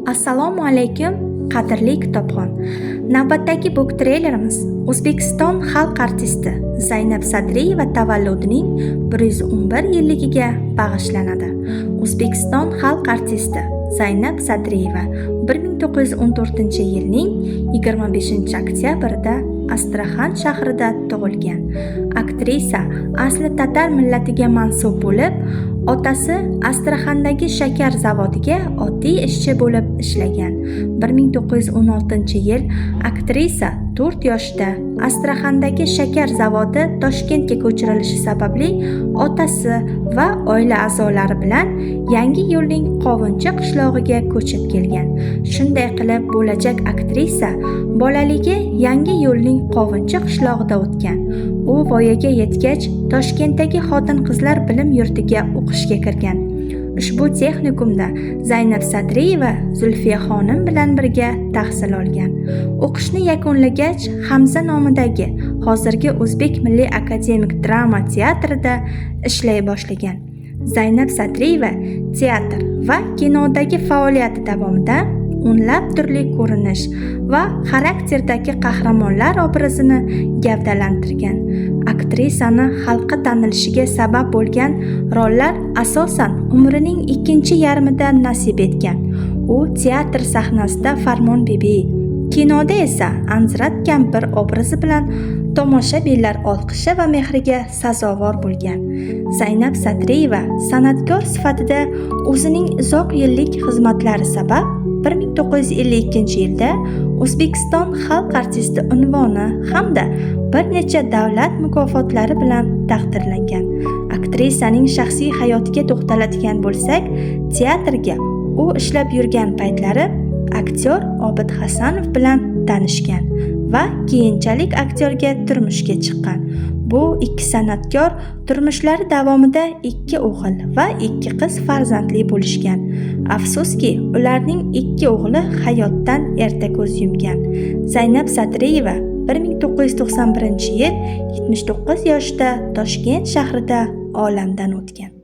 Assalomu alaykum, qadrli kitobxon. Navbatdagi book treylerimiz O'zbekiston xalq artisti Zaynab Sadriyeva tavalludining 111 yilligiga bag'ishlanadi. O'zbekiston xalq artisti Zaynab Sadriyeva 1914-yilning 25-oktyabrida Astraxan shahrida tug'ilgan. Aktrisa asli tatar millatiga mansub bo'lib, otasi Astraxandagi shakar zavodiga oddiy ishchi bo'lib ishlagan. 1916-yil aktrisa 4 yoshda Astraxandagi shakar zavodi Toshkentga ko'chirilishi sababli otasi va oila a'zolari bilan Yangi yo'lning Qovunchi qishlog'iga ko'chib kelgan. Shunday qilib, bo'lajak aktrisa bolaligi Yangi yo'lning Qovunchi qishlog'ida o'tgan. U voyaga yetgach, Toshkentdagi xotin-qizlar bilim yurtiga o'qishga kirgan. Ushbu texnikumda Zaynab Sadriyeva Zulfiya xonim bilan birga tahsil olgan. O'qishni yakunlagach, Hamza nomidagi hozirgi O'zbek Milliy akademik drama teatrida ishlay boshlagan. Zaynab Sadriyeva teatr va kinodagi faoliyati davomida o'nlab turli ko'rinish va xarakterdagi qahramonlar obrazini gavdalantirgan. Aktrisani xalqqa tanilishiga sabab bo'lgan rollar asosan umrining ikkinchi yarmida nasib etgan. U teatr sahnasida Farmon bibi, kinoda esa Anzirat kampir obrazi bilan tomoshabinlar olqishi va mehriga sazovor bo'lgan. Zaynab Sadriyeva san'atkor sifatida o'zining uzoq yillik xizmatlari sabab 1952-yilda O'zbekiston xalq artisti unvoni hamda bir necha davlat mukofotlari bilan taqdirlangan. Aktrisaning shaxsiy hayotiga to'xtaladigan bo'lsak, teatrga u ishlab yurgan paytlari aktyor Obid Hasanov bilan tanishgan va keyinchalik aktyorga turmushga chiqqan. Bu ikki san'atkor turmushlari davomida 2 o'g'il va 2 qiz farzandli bo'lishgan. Afsuski, ularning 2 o'g'li hayotdan erta ko'z yumgan. Zaynab Sadriyeva 1991-yil 79 yoshda Toshkent shahrida olamdan o'tgan.